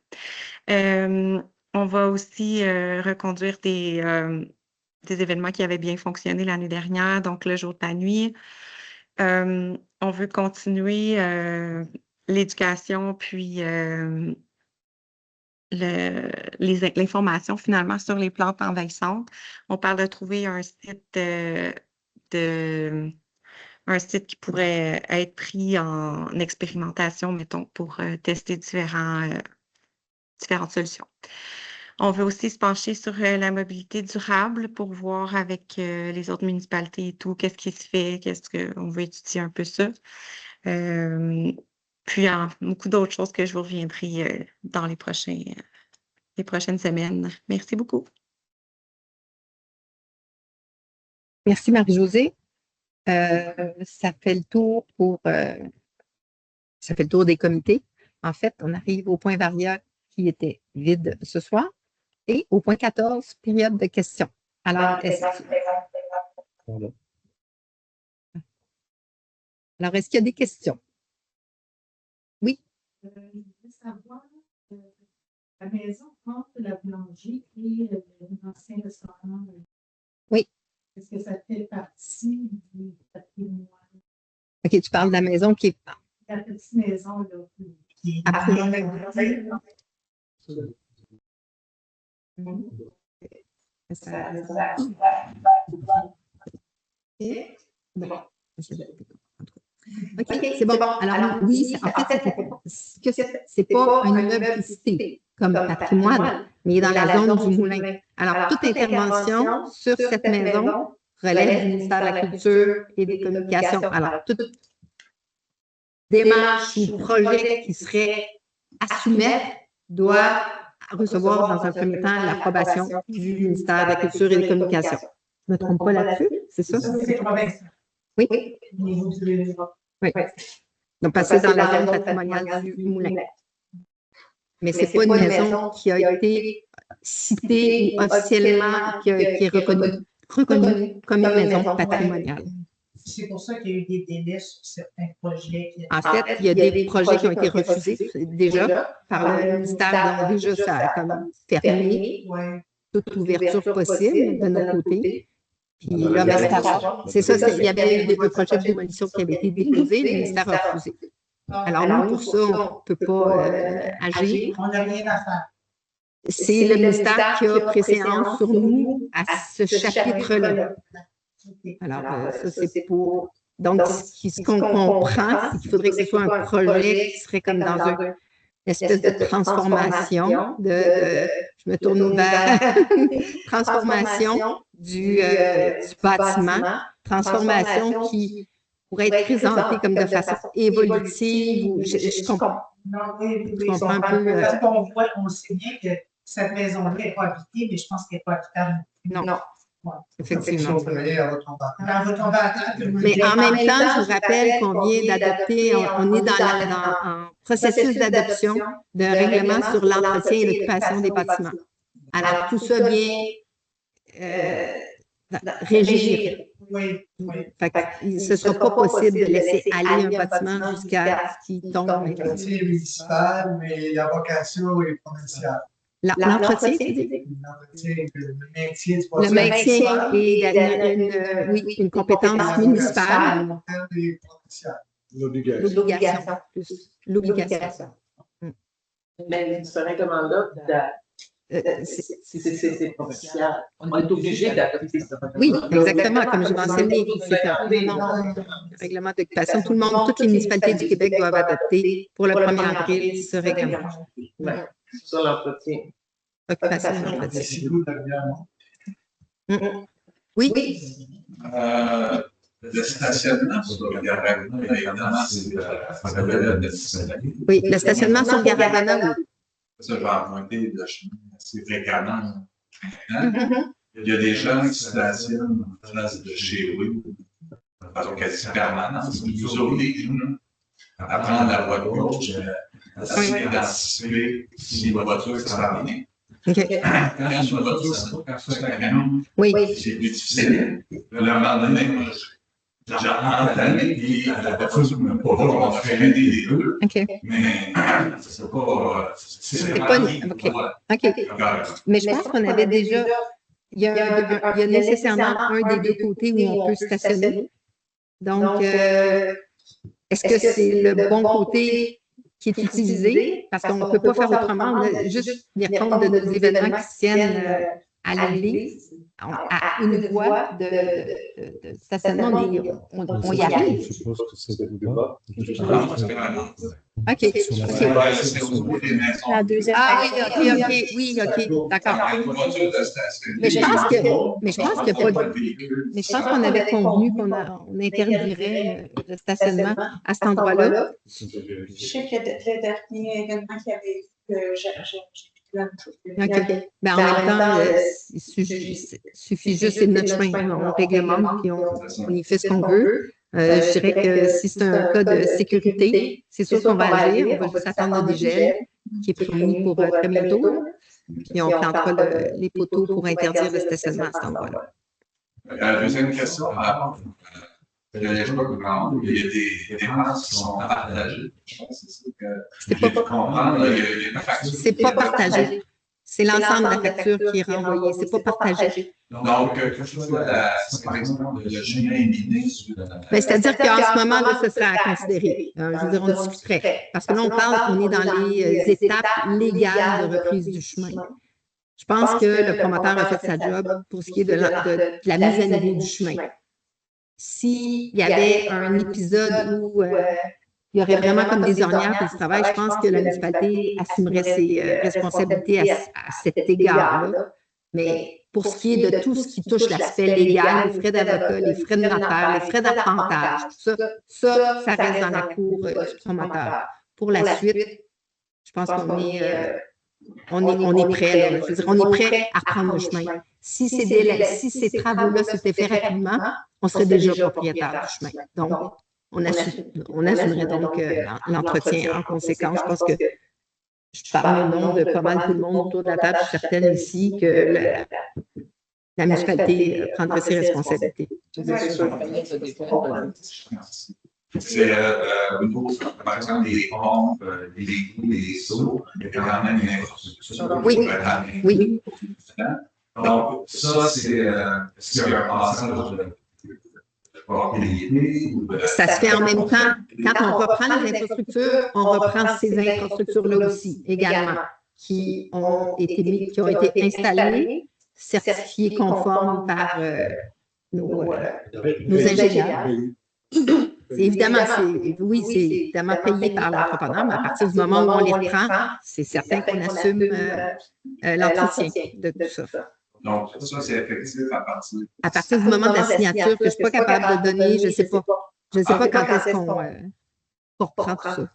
On va aussi reconduire des événements qui avaient bien fonctionné l'année dernière, donc le jour de la nuit. On veut continuer l'éducation, puis l'information finalement sur les plantes envahissantes. On parle de trouver un site qui pourrait être pris en expérimentation, mettons, pour tester différentes solutions. On veut aussi se pencher sur la mobilité durable pour voir avec les autres municipalités et tout, qu'est-ce qui se fait, on veut étudier un peu ça. Puis, beaucoup d'autres choses que je vous reviendrai dans les prochaines semaines. Merci beaucoup. Merci Marie-Josée. Ça fait le tour des comités. En fait, on arrive au point Varia qui était vide ce soir et au point 14, période de questions. Alors, est-ce qu'il y a des questions? Oui. Je voulais savoir la maison entre la boulangerie et l'ancien restaurant. Oui. Est-ce que ça fait partie du patrimoine? OK, tu parles de la maison qui est... La petite maison, là, qui est après. OK, c'est bon. Alors, oui, en fait, c'est pas un immeuble cité comme patrimoine, mais il est dans la zone du moulin. Alors, toute intervention sur cette maison relève du ministère de la Culture et des Communications. Alors, toute démarche ou projet qui serait à soumettre doit recevoir dans un premier temps l'approbation du ministère de la Culture et des Communications. Je ne me trompe pas là-dessus, c'est ça? Oui. Oui. Donc, passer dans la zone patrimoniale du moulin. Mais ce n'est pas une maison qui a été citée ou officiellement, qui est reconnue comme une maison patrimoniale. C'est pour ça qu'il y a eu des délais sur certains projets. En fait, il y a des projets qui ont été refusés déjà par le ministère, donc déjà ça a comme fermé toute ouverture possible de notre côté. Puis là, c'est ça, il y avait des projets de démolition qui avaient été déposés, le ministère a refusé. Alors nous, pour ça, on ne peut pas agir. On n'a rien à faire. C'est le ministère qui a préséance sur nous à ce chapitre-là. Alors, ça, c'est pour... Donc, ce qu'on comprend, c'est qu'il faudrait que ce soit un projet qui serait comme dans une espèce de transformation, je me tourne vers transformation du bâtiment, transformation qui pourrait être présenté comme de façon évolutive. Ou je comprends. Non, oui, Je comprends un peu. Parce qu'on voit, on sait bien que cette maison-là n'est pas habitée, mais je pense qu'elle n'est pas habitable. Non. Ouais. Effectivement. Elle va tomber à terre. Mais en même temps, je vous rappelle qu'on vient d'adopter, on est en processus d'adoption d'un règlement sur l'entretien et l'occupation des bâtiments. Alors, tout ça vient régir. Oui. Fait que ce ne sera pas possible de laisser aller un bâtiment jusqu'à ce qu'il tombe. L'entretien est municipal, mais la vocation est provinciale. L'entretien, tu dis? Le maintien du Le maintien est une compétence municipale. L'obligation. L'obligation. Mais ce règlement-là, c'est provincial. On est obligé d'adopter ça. Oui, exactement, comme je mentionné. C'est un règlement d'occupation. Tout le monde, toutes les municipalités du Québec doivent adopter pour le 1er avril ce règlement. Sur l'entretien. Occupation et l'entretien. Oui. Le stationnement sur le Garavana, évidemment, c'est oui, le stationnement sur le Garavana, oui. Ça, j'ai emprunté le chemin assez fréquemment. Il y a des gens qui stationnent en place de chez eux, de façon quasi permanente. Ils nous obligent à prendre la voie de gauche, à s'identifier si une voiture s'en vient. Okay. Quand une voiture s'en vient, oui. c'est plus difficile. Le moment donné, moi, j'ai entamé, puis la voiture ne m'a pas vraiment freiner les deux. OK. Mais c'est pas. C'est pas. OK. Mais je pense qu'on avait déjà. Il y a nécessairement un des deux côtés où on peut stationner. Donc, est-ce que c'est le bon côté qui est utilisé? Parce qu'on ne peut pas faire autrement. On a juste tenir compte de nos événements qui se tiennent à l'église. À une voie de stationnement, on y arrive. Je suppose que c'est le débat. OK. La deuxième. Ah oui, OK, d'accord. Mais je pense qu'on avait convenu qu'on interdirait le stationnement à cet endroit-là. Je sais que le dernier événement qu'il y avait eu, j'ai OK. Ben, en même temps, il suffit juste, c'est notre chemin. On réglemente et on y fait ce qu'on veut. Je dirais que si c'est un cas de sécurité, c'est sûr qu'on va agir. On va juste attendre le dégel qui est promis pour très bientôt. Puis on plantera les poteaux pour interdire le stationnement à cet endroit-là. La deuxième question, il y a des dépenses qui sont partagées. Je pense que c'est ça que j'ai pu comprendre. C'est pas partagé. C'est l'ensemble de la facture qui est renvoyée. C'est pas partagé. Donc, que ce soit, par exemple, le chemin est miné sur c'est-à-dire qu'en ce moment, là, ce serait à considérer. Je veux dire, on discuterait. Parce que là, on parle qu'on est dans les étapes légales de reprise du chemin. Je pense que le promoteur a fait sa job pour ce qui est de la mise à niveau du chemin. S'il y avait un épisode où il y aurait vraiment comme des ornières pour le travail, je pense que la municipalité assumerait ses responsabilités à cet égard-là. Mais pour ce qui est de tout ce qui touche l'aspect légal, les frais d'avocat, les frais de notaire, les frais d'apprentissage, tout ça, ça reste dans la cour du promoteur. Pour la suite, je pense qu'on est prêt. Je veux dire, on est prêt à reprendre le chemin. Si ces travaux-là s'étaient faits rapidement, on serait déjà propriétaire du chemin. Donc, on assumerait donc l'entretien en conséquence. Je pense que je parle au nom de pas mal tout le monde autour de la table. Je suis certaine ici que la municipalité prendrait ses responsabilités. C'est au niveau, par exemple, des pompes, des égouts, des seaux, il y a quand même une infrastructure. Oui. Donc, ça, c'est un passage de propriété. Ça se fait en même temps. Quand on reprend les infrastructures, on reprend ces infrastructures-là aussi, également, qui ont été installées, certifiées conformes par nos ingénieurs. C'est évidemment payé par l'entrepreneur, mais à partir du moment où on les reprend, c'est certain qu'on assume l'entretien de tout ça. Donc, ça, c'est effectif à partir du moment de la signature que je ne suis pas capable de donner, je ne sais pas. Je ne sais pas quand est-ce qu'on reprend tout ça.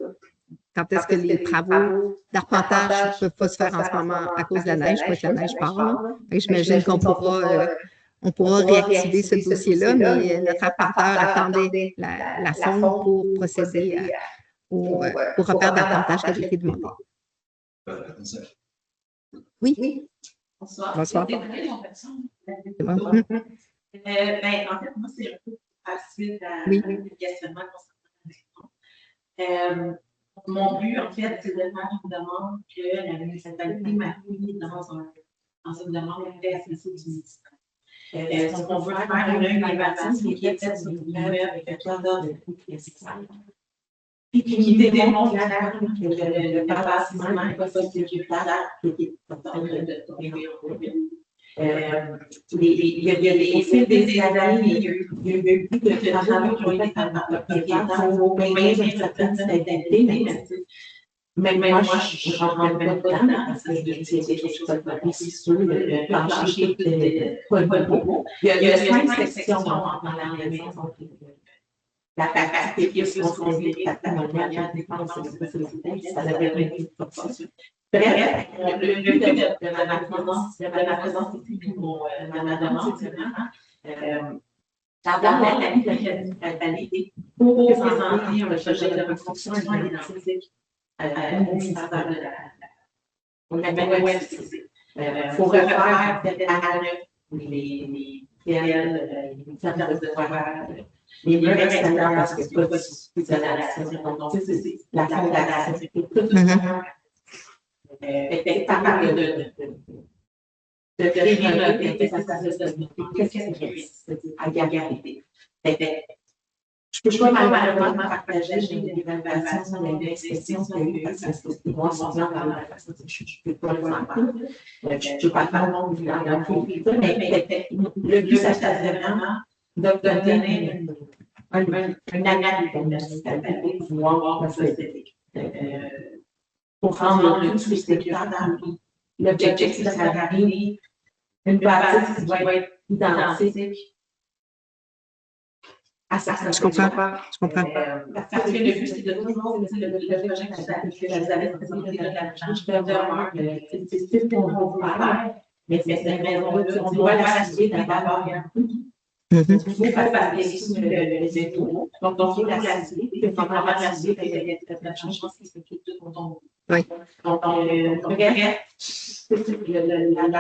Quand est-ce que les travaux d'arpentage ne peuvent pas se faire en ce moment à cause de la neige, pas que la neige part. J'imagine qu'on pourra réactiver ce dossier-là, mais notre arpenteur attendait la sonde pour procéder au repère d'arpentage qui avait été demandé. Oui. Bonsoir. Bonsoir. Désolée, mon personne. C'est bon. En fait, moi, c'est un peu à suite à le questionnement concernant la maison. Mon but, en fait, c'est de faire une demande que la municipalité m'appuie dans une demande d'ASSC du ministère. Donc, on veut faire une évaluation qui est faite sur l'immeuble avec un plan d'ordre de coût principal. Puis qui démontre clairement que le dépassement n'est pas sécuritaire qui est en train de tomber en ville. Au fil des années, il y a eu plus de travaux qui ont été faits par le propriétaire pour maintenir une certaine stabilité, mais moi, je ne rentre même pas dedans parce que je dis que c'est quelque chose de pas sur le plancher pas beau. Il y a 5 sections dans la maison. La partie qui est considérée patrimoniale des dépenses de sécurité, ça devrait être une proportion. Bref, le but de ma présence ici, puis ma demande, c'est vraiment d'avoir la municipalité pour présenter un projet de reconstruction énergétique au ministère de la Il faut refaire à les piels, les services de toit, les murs extérieurs, parce que c'est pas d'isolation. Donc, c'est la fondation. Par de rénover, qu'est-ce que c'est à garder. Je peux pas malheureusement partager l'évaluation, l'investigation qu'il y a eu, parce que c'est moi, mon nom, je ne peux pas le faire. Je ne peux pas faire mon bilan, mais le but, ça serait vraiment d'obtenir une analyse de la municipalité pour voir la société. Pour rendre le tout sécuritaire dans le l'objectif, c'est d'arriver une bâtisse qui va être identique à ça. Je comprends. Parce que le but, c'est de toujours, le projet que vous avez présenté de la change de demeure, c'est pour vous faire, mais c'est une maison, on doit l'acheter d'abord. Il faut faire les étaux. Donc, il faut l'acheter. Il faut vraiment l'acheter. Il y a la change, je pense que c'est tout autour. Oui. Donc, on regarde la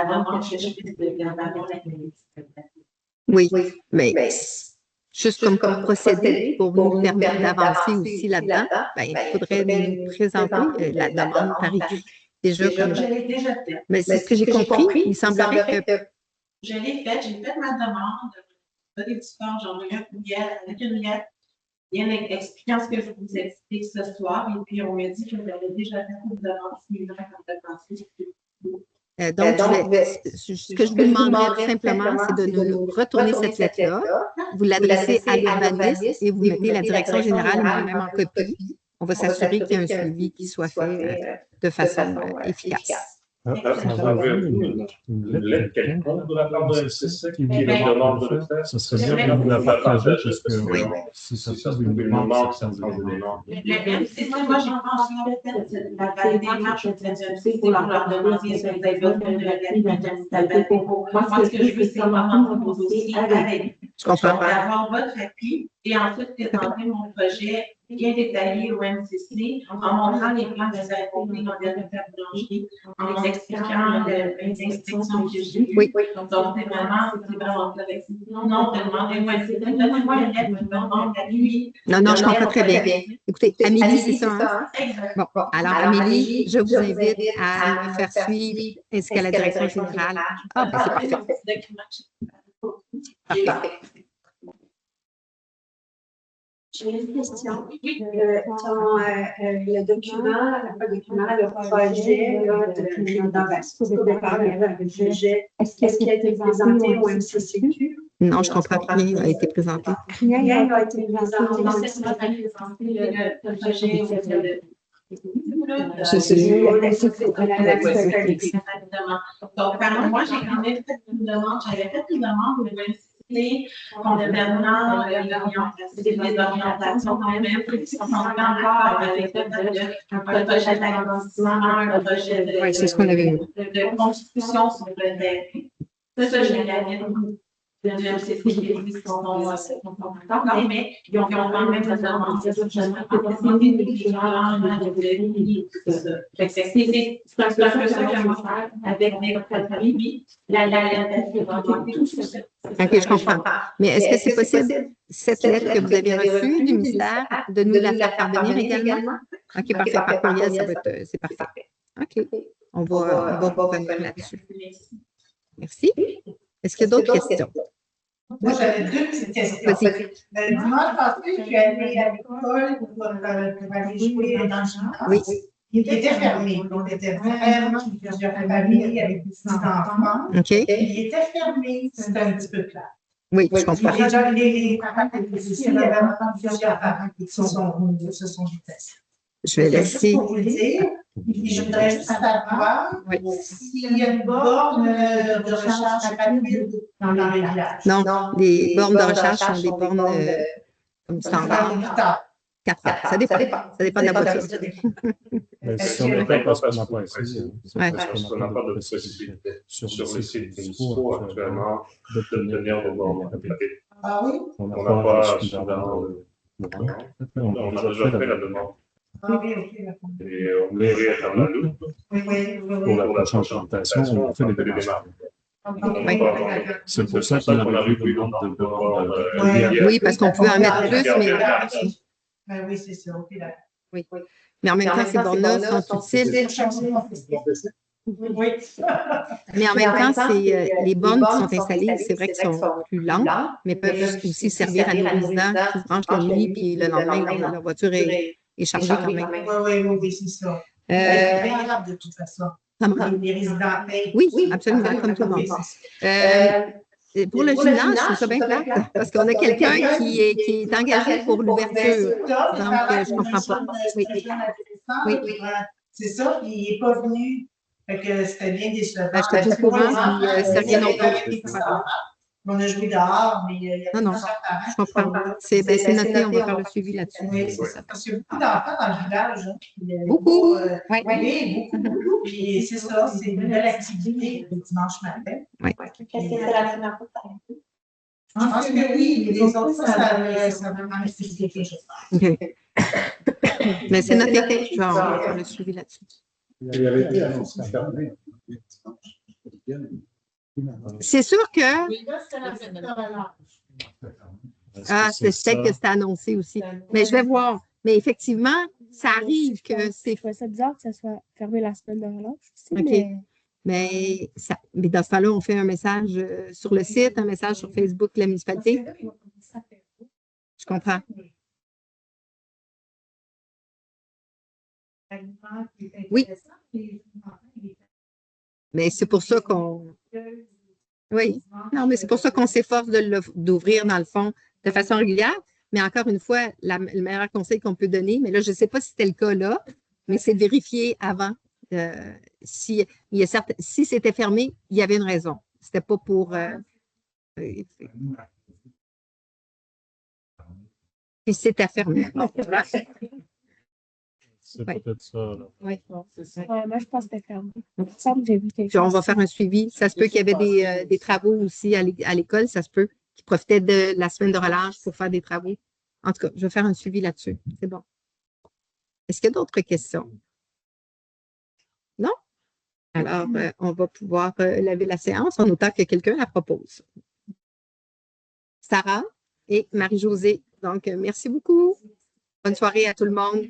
demande que je fais de d'avoir la Oui, mais juste comme procédé pour nous permettre d'avancer aussi là-dedans, il faudrait nous présenter la demande par écrit. Déjà, comme je l'ai déjà fait. Mais c'est ce que j'ai compris. Il semblerait que. Je l'ai fait, j'ai fait ma demande. Des petits formes, j'ai envoyé un courriel avec une lettre bien expliquant ce que je vous explique ce soir. Et puis, on m'a dit que j'avais déjà fait une demande similaire comme de pensée. Donc, ce que je vous demanderais simplement, c'est de nous retourner cette lettre-là, vous l'adressez à l'urbaniste et vous mettez la direction générale et moi-même en copie. On va s'assurer qu'il y a un suivi qui soit fait de façon efficace. Vous avez une lettre quelconque de la part de LCC qui vous demande de le faire? Ce serait bien de nous la partager parce que si ça se fait une demande, ça me moi, j'ai pas la démarche pour leur demander si vous avez besoin de la municipalité. Moi, ce que je veux, c'est vraiment vos dossiers avec avoir votre appui et ensuite présenter mon projet bien détaillé au MCC en montrant les plans de la modèle de la boulangerie, en expliquant les instructions que j'ai eues. Oui. Donc, c'est vraiment correct. Non, demandez-moi, donnez-moi une lettre, me demande la nuit. Non, je comprends très bien. Écoutez, Amélie, c'est ça, hein? Exactement. Bon, alors, Amélie, je vous invite à me faire suivre ainsi qu'à la direction générale. Ah, ben, c'est parfait. Parfait. J'ai une question. Le document, le projet de rénovation, au départ, il y avait un budget. Est-ce qu'il a été présenté au MCCQ? Non, je comprends que rien n'a été présenté. Rien n'a été présenté. Le projet Donc, moi, j'ai quand même fait une demande. J'avais fait une demande au MCC clés concernant les orientations quand même, qui sont encore avec un projet d'agrandissement, un projet de construction sur le terrain. Ça, je l'avais de MCC qui sont importants, mais ils ont quand même demandé c'est un peu ça qu'on va faire avec notre famille, tout ça. OK, je comprends. Mais est-ce que c'est possible, cette lettre que vous avez reçue du ministère, de nous la faire parvenir également? OK, parfait. Par courriel, ça va être, c'est parfait. OK. On va revenir là-dessus. Merci. Est-ce qu'il y a d'autres questions? Moi, j'avais deux petites questions. Le dimanche passé, je suis allée à l'école pour aller jouer dans le gymnase. Oui. Il était fermé. On était vraiment plusieurs familles avec des petits-enfants. OK. Il était fermé. C'était un petit peu plat. Oui, je comprends. Déjà, les parents qui étaient ici, il y avait vraiment plusieurs parents qui se sont déplacés. Je vais laisser. Juste pour vous le dire, je voudrais juste savoir s'il y a une borne de recharge rapide dans les villages. Non, les bornes de recharge sont des bornes comme standard. 4 4. Ça dépend. Ça dépend de la voiture. Mais si on n'est pas parce qu'on n'a pas essayé. Parce qu'on n'a pas de possibilité sur le site municipal actuellement d'obtenir des bornes rapides. Ah oui? On n'a pas suffisamment de moyens. On a déjà fait la demande. Ah oui, ok, d'accord. Et on devrait être dans la loupe. Pour la prochaine présentation, on a fait des démarches. C'est pour ça qu'on avait vu le nombre de bornes. Oui, parce qu'on pouvait en mettre plus, mais. Oui, c'est ça, ok, d'accord. Oui. Mais en même temps, ces bornes-là sont utiles. Oui. Mais en même temps, les bornes qui sont installées, c'est vrai qu'elles sont plus lentes, mais peuvent aussi servir à nos résidents qui se branchent la nuit, puis le lendemain, leur voiture est chargée quand même. Oui, c'est ça. C'est bien grave de toute façon. Les résidents payent. Oui, absolument, comme tout le monde. Pour le gymnase, je trouve ça bien plate, parce qu'on a quelqu'un qui est engagé pour l'ouverture. Donc, je ne comprends pas. Oui. C'est ça, puis il n'est pas venu. Fait que c'était bien décevant. Je te trouve au courant, puis Sergei non plus. On a joué dehors, mais il y a non, je comprends. C'est noté, on va faire le suivi là-dessus. Oui, c'est ça. Parce qu'il y a beaucoup d'enfants dans le village. Beaucoup. Oui, beaucoup. Puis c'est ça, c'est une belle activité le dimanche matin. Oui. Qu'est-ce que c'est la première fois que tu je pense que oui, les autres fois, ça va vraiment expliquer quelque chose. Mais c'est noté, on va faire le suivi là-dessus. Il avait été annoncé fermé. C'est sûr que. Ah, c'est peut-être que c'était annoncé aussi. Mais je vais voir. Mais effectivement, ça arrive que c'est. Je trouve ça bizarre que ça soit fermé la semaine de relâche aussi. OK. Mais dans ce temps-là, on fait un message sur le site, un message sur Facebook de la municipalité. Je comprends. Oui. Mais c'est pour ça qu'on. Oui. Non, mais c'est pour ça qu'on s'efforce d'ouvrir, dans le fond, de façon régulière. Mais encore une fois, le meilleur conseil qu'on peut donner, mais là, je ne sais pas si c'était le cas là, mais c'est de vérifier avant. Si c'était fermé, il y avait une raison. C'était pas pour. Puis c'était fermé. C'est peut-être ça. Oui, c'est ça. Moi, je pense que c'était fermé. J'ai vu quelque chose. On va faire un suivi. Ça se peut qu'il y avait des travaux aussi à l'école. Ça se peut qu'ils profitaient de la semaine de relâche pour faire des travaux. En tout cas, je vais faire un suivi là-dessus. C'est bon. Est-ce qu'il y a d'autres questions? Non? Alors, on va pouvoir lever la séance en autant que quelqu'un la propose. Sarah et Marie-Josée. Donc, merci beaucoup. Bonne soirée à tout le monde.